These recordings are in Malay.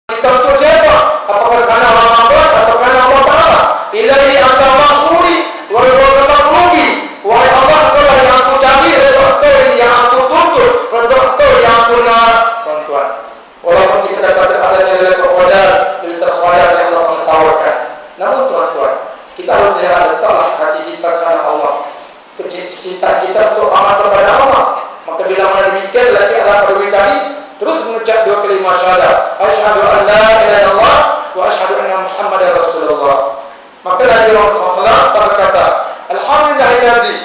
kita untuk siapa? Apakah karena Ramadan atau karena Allah Ta'ala? Ilahi anta maksudi wa makhluki. Wahai Allah, Engkau lah yang aku cari, redha Engkau yang aku tuntut, redha Engkau yang aku nak. Tuan-tuan, walaupun kita katakan adanya Lailatul Qadar yang Allah mengetawarkan, namun tuan-tuan, kita harus lihat letaklah hati kita karena Allah, cinta kita untuk amal kepada Allah. Maka bila mana demikian, lagi ada perdui tadi terus mengucap dua kalimat syahadat, asyhadu an la ilaha illallah wa asyhadu anna Muhammadar Rasulullah. Maka Nabi Rasulullah SAW berkata, alhamdulillahillazi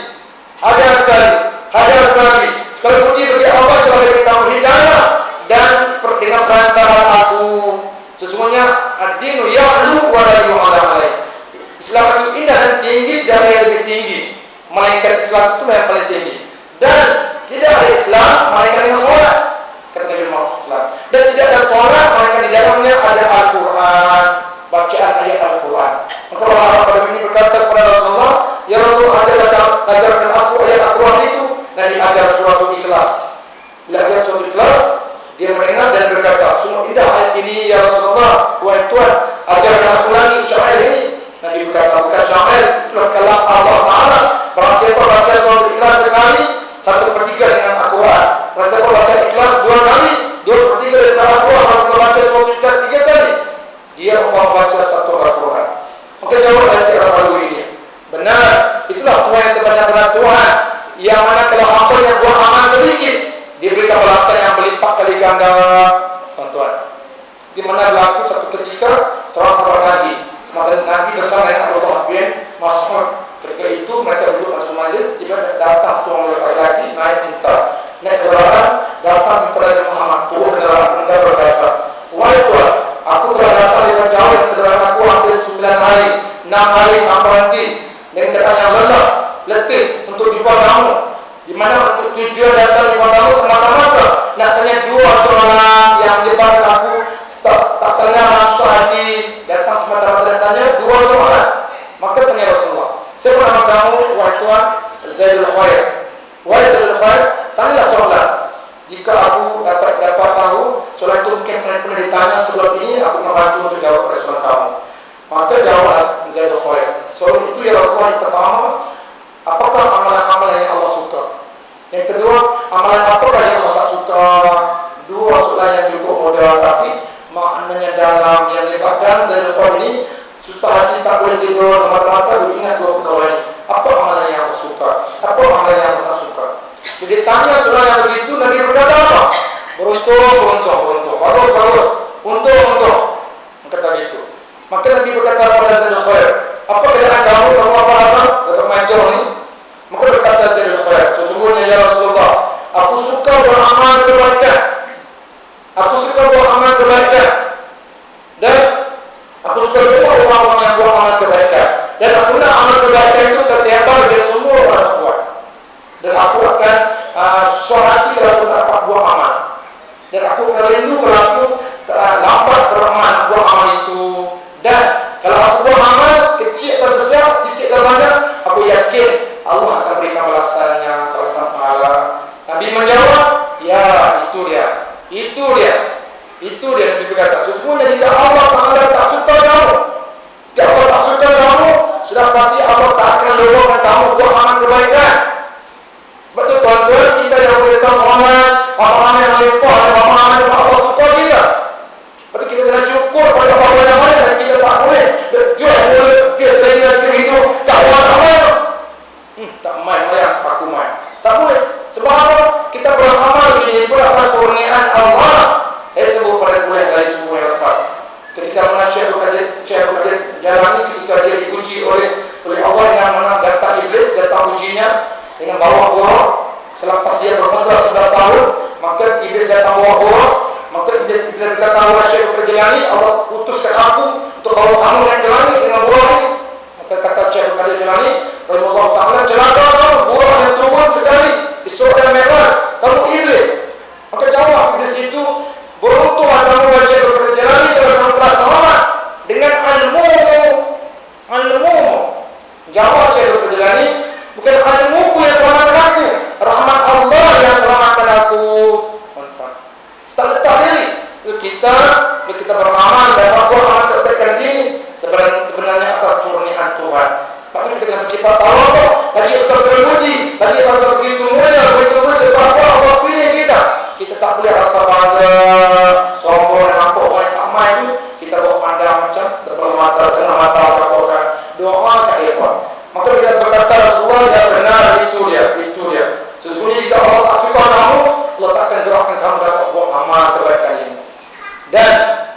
hadani sekali puji bagi Allah telah beri kamu hidayah dan dengan perantaraan aku. Sesungguhnya ad-dinu ya'lu wa la yu'ala alaih. Islam itu indah dan tinggi, tidak ada yang lebih tinggi, melainkan Islam itu yang paling tinggi. Dan tidak ada Islam melainkan yang sholat, kata Nabi Muhammad SAW. Dan tidak ada sholat melainkan di dalamnya ada Al-Quran, bacaan ayat Al-Quran. Maka orang pada ini berkata kepada Rasulullah, ya Rasulullah, ajarkan aku ayat Al-Quran itu. Dan diajar surah Ikhlas. Bila ajar surah Ikhlas, dia mendengar dan berkata, sungguh indah ayat ini ya Rasulullah, wahai Tuhan, ajarkan aku lagi syair ini. Nabi berkata, bukan syair, itulah kalam Allah Ta'ala. Barang siapa baca surah Ikhlas sekali, 1/3 dengan Al-Quran. Barang siapa baca Ikhlas 2 kali, 2/3 dengan Al-Quran. Barang siapa baca surah Ikhlas 3 kali, dia membaca 1 Al-Quran. Maka jawab dari Al-Quran ini, benar, itulah Tuhan yang sebenar-benar Tuhan, yang mana kalau hamba yang buat amal sedikit, diberikan balasan yang berlipat kali ganda. Tuan-tuan, di mana berlaku satu ketika seorang sahabat Nabi, semasa Nabi bersama dengan Abdullah bin Mas'ud. Ketika itu mereka duduk dalam majlis, tiba-tiba datang seorang lelaki naik unta, naik kendaraan, datang kepada Muhammad, turun kendaraan, anda berkata, wahai Tuhan, aku telah datang dengan jauh kendaraan aku hampir 9 hari, 6 hari tanpa henti, dengan keadaan yang lelah, letih untuk jumpa kamu, di mana untuk tujuan datang jumpa kamu semata-mata nak tanya 2 soalan yang menyebabkan aku tak tengah masuk hati, datang semata-mata dan tanya 2 soalan. Maka tanya Rasulullah, siapa nama kamu, wahai Tuhan? Zaidul Khair. Wahai Zaidul Khair, tanyalah soalan. Jika aku dapat tahu soalan itu mungkin pernah ditanya sebelum ini, aku membantu untuk jawab soalan kamu. Maka jawab Zaidul Khair, soalan itu ya Rasulullah, yang pertama, apakah amalan-amalan yang Allah suka? Yang kedua, amalan apakah yang Allah tak suka? 2 soalan yang cukup mudah, tapi maknanya dalam, yang menyebabkan Zaidul Khair ini susah hati, tak boleh tidur, semata-mata ingat 2 perkara ini. Apa amalan yang Allah suka? Apa amalan yang Allah tak suka? Jadi tanya soalan yang begitu, Nabi berkata apa? Beruntung. Bagus. Untung. Maka tadi itu. Maka Nabi berkata kepada Zaidul Khair, apa keadaan kamu apa? Tetap manja ini. Maka berkata Zaidul Khair, sesungguhnya ya Rasulullah, aku suka beramal kebaikan. Dan aku suka juga orang-orang yang buat amal kebaikan. Dan aku nak amal kebaikan itu kesehatan dari semua orang buat. Dan aku akan suara hati kalau aku dapat buat amal. Dan aku akan rindu kalau aku lambat beramal buat amal itu. Dan kalau aku buat amal kecil atau besar, sedikit atau banyak, aku yakin Allah akan berikan balasannya terasa pahala. Nabi menjawab, ya itu dia. Nabi berkata, sesungguhnya jika Allah Ta'ala tak suka kamu, sudah pasti Allah tak akan lowongkan kamu buat amal kebaikan. Betul tuan-tuan, kita yang berikan amalan yang melimpah, amalan yang Allah suka kita. Betul, kita kena cukup pada amalan yang mana, dan kita tak boleh jual mulut, jual telinga, jual hidung, kawan-kawan. Tak main, aku main. Tak boleh. Sebab apa? Kita beramal ini berapa kurniaan Allah. Saya sebut pada kuliah saya semua yang lepas. Ketika mana Syekh bekerja jalani, ketika dia diuji oleh Allah dengan mana datang iblis, datang ujinya dengan bawa borok. Selepas dia bermasa 11 tahun, maka iblis datang bawa borok. Maka iblis berkata, wahai Syekh bekerja jalani, Allah putuskan aku untuk bawa kamu naik ke langit dengan borok ini. Maka kata Syekh bekerja jalani, rahimahullah ta'ala, celaka kamu, borok yang turun sekali Isra dan Mi'raj, kamu iblis. Maka jawab iblis itu, beruntung kamu wajib berjalan kalau kamu telah selamat dengan ilmu. Jawab saya berjalan, bukan ilmuku yang selamatkan aku, rahmat Allah yang selamatkan aku. Tak letak diri. Kita kita beramal dan amal kebaikan ini sebenarnya atas kurniaan Tuhan. Maka kita dengan bersifat tawadhu, lagi kita terpuji, lagi rasa begitu mulia, begitu sebab Allah pilih kita. Kita tak boleh rasa bangga, sombong, nampak orang tak main itu. Kita bawa pandang macam terbelah mata, setengah mata, kapokan doa tak hebat. Maka kita berkata Rasulullah dia benar, itu dia. Sesungguhnya jika Allah tak suka kamu, Allah tak akan gerakkan kamu dapat buat amal kebaikan ini. Dan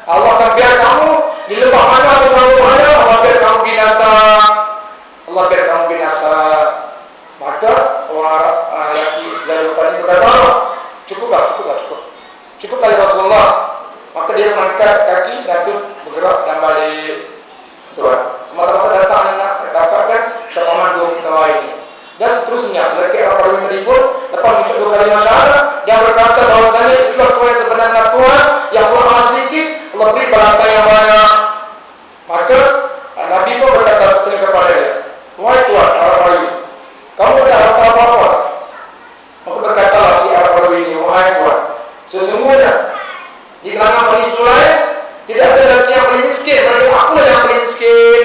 Allah akan biar kamu di lembah mana atau bawah mana, Allah biar kamu binasa. Maka orang lelaki Jalur tadi berkata, cukuplah ya Rasulullah. Maka dia mengangkat kaki dan terus bergerak dan balik. Tuhan, semata-mata datang nak dapatkan sepaman 2 pegawai ini. Dan seterusnya, lelaki Arab Badui tadi pun lepas mengucap 2 kali syahadat, dia berkata bahwasanya itulah Tuhan yang sebenarnya Tuhan yang beramal sedikit, Allah beri balasan yang banyak. Maka Nabi pun berkata kepada dia, wahai Tuhan Arab Badui, kamu ada harta apa-apa? Maka berkatalah si Arab Badui ini, wahai Tuhan, sesungguhnya di kalangan Bani Sulaim tidak ada lagi yang paling miskin, mereka akulah yang paling miskin.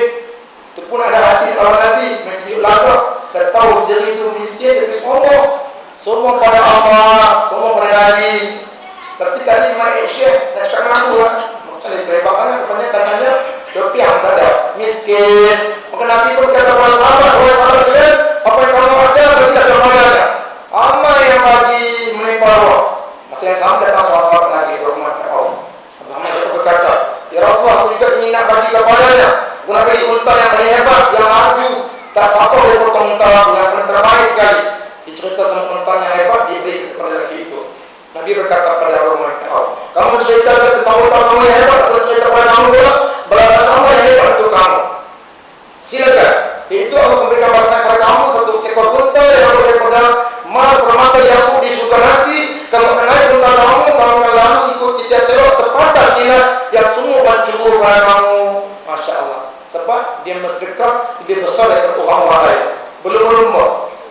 Itu pun ada hati kalau Nabi menunjuk lagak dan tahu sejak itu miskin tapi sombong pada Allah, sombong pada Nabi. Tapi tadi Imam Syekh dan sekarang aku maka itu hebat sangat katanya tapi yang ada miskin. Maka Nabi pun kata kepada sahabat, wahai sahabat kalian, apa yang kamu ada bagilah kepadanya. Amal yang bagi menimpa Allah. Masa yang sama datang sahabat Nabi berhormat Allah. Muhammad itu berkata, ya Rasulullah, aku juga ingin nak bagi kepadanya. Aku nak beri unta yang paling hebat, yang maju. Tak siapa boleh potong unta aku yang paling terbaik sekali. Dicerita sama unta yang hebat, diberi kepada lelaki itu. Nabi berkata pada Muhammad, kamu cerita tentang unta kamu yang hebat, aku cerita pada kamu pula balasan Allah yang hebat untuk kamu. Silakan. Itu aku memberikan balasan kepada kamu satu ekor unta yang boleh pada mal permata yang aku di surga nanti. Kalau naik unta kamu lalu ikut kita serok sepatas silat yang semua mencemburu pada kamu. Masya Allah. Sebab dia bersedekah lebih besar daripada orang lain. Belum.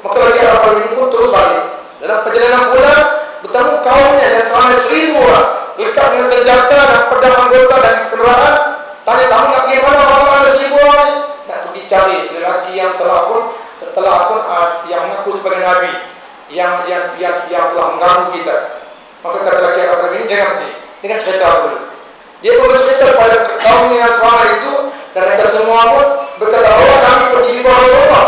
Maka lagi Arab ini pun terus balik. Dalam perjalanan pulang bertemu kaumnya yang selama 1000 orang. Lengkap dengan senjata dan pedang anggota dan kenderaan. Tanya kamu nak pergi mana? Mana ada 1000 orang? Nak pergi cari lelaki yang telah pun yang mengaku sebagai Nabi. Yang telah mengganggu kita. Maka kata lelaki Arab ini jangan pergi. Dengan cerita dulu. Dia pun bercerita kepada kaum yang selama itu dan mereka semua pun berkata, oh kami pergi di bawah Rasulullah.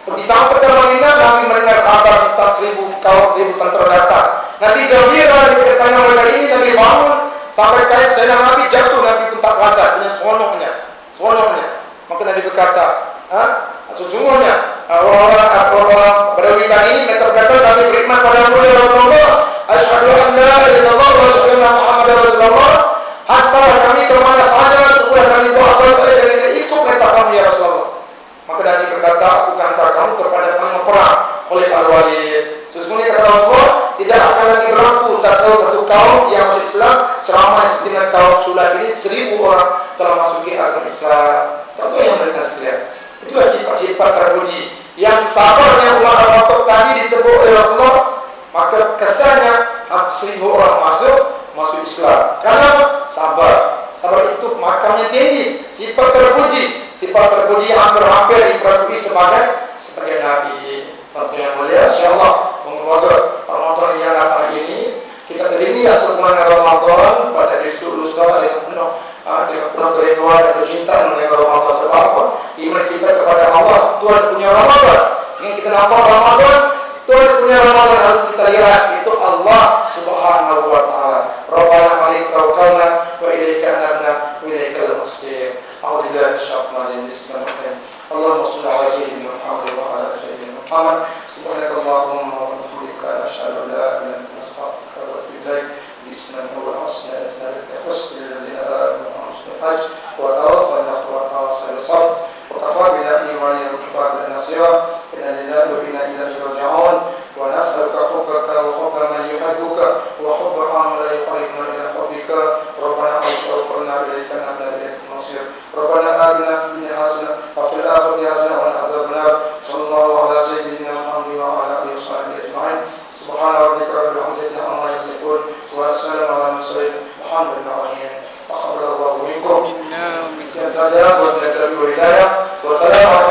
Pergi tahun pertama ini kami mendengar kabar tentang 1000 tentara datang. Nabi gembira dengan kedatangan mereka ini, Nabi bangun sampai kain selendang Nabi jatuh, Nabi pun tak rasa punya seronoknya. Maka Nabi berkata, sesungguhnya orang Badui ini mereka berkata, kami beriman padamu ya Rasulullah, asyhadu an la ilaha illallah wa asyhadu anna Muhammadar Rasulullah. Hatta kami kemana saja, sebuah kami buat apa saja dan ikut perintah kami ya Rasulullah. Maka Nabi berkata, aku akan hantar kamu kepada panglima perang Khalid Al-Walid. Sesungguhnya kata Rasulullah, tidak akan lagi berlaku satu kaum yang masuk Islam selama dengan kaum Sulaim ini 1000 orang telah masuki agama Islam. Tahu yang mereka sekalian. Itulah sifat-sifat terpuji. Yang sabarnya Umar Al-Khattab tadi disebut oleh Rasulullah, maka kesannya 1000 orang masuk Islam. Karena sabar itu makamnya tinggi, sifat terpuji yang hampir diperakui sebagai Nabi. Tentu yang mulia, insyaallah semoga Ramadan yang datang ini kita iringi untuk mengenai Ramadan pada esok lusa dengan penuh kerinduan dan kecintaan mengenai Ramadan. Sebab apa? Iman kita kepada Allah, Tuhan punya Ramadan. Ingin kita nampak Ramadan, Tuhan punya Ramadan harus kita lihat, itu Allah Subhanahu wa taala. Rabbana 'alaika tawakkalna wa ilaika anabna wa ilaikal masir. A'udzubillahi minasyaitonir rajim. Allahumma shalli 'ala sayyidina Muhammad wa 'ala ali sayyidina Muhammad. Subhanakallahumma wa bihamdika asyhadu an la ilaha illa anta astaghfiruka wa atubu ilaik. Bismillahil husna as'aluka wasbil ladzina amanu wa amilul hajj wa tawassalna wa tawassalu sabr wa kafa billahi wa yukafa bil nasira. Inna lillahi wa inna ilaihi raji'un. Wa nas'aluka hubbaka wa hubba man yuhibbuka wa hubba man la yuhibbuka illa hubbika. Rabbana a'inna ilaika nabna ilaikal masir. Rabbana atina fid dunya hasanah wa fil akhirati hasanah wa qina adzabannar. Sallallahu ala sayyidina Muhammad wa ala alihi wa sahbihi ajma'in. Subhana rabbika rabbil izzati amma yasifun wa salamun ala al mursalin. Alhamdulillahi. Alhamdulillah minkum. Sekian saja buat yang terlalu hidayah. Wassalamualaikum.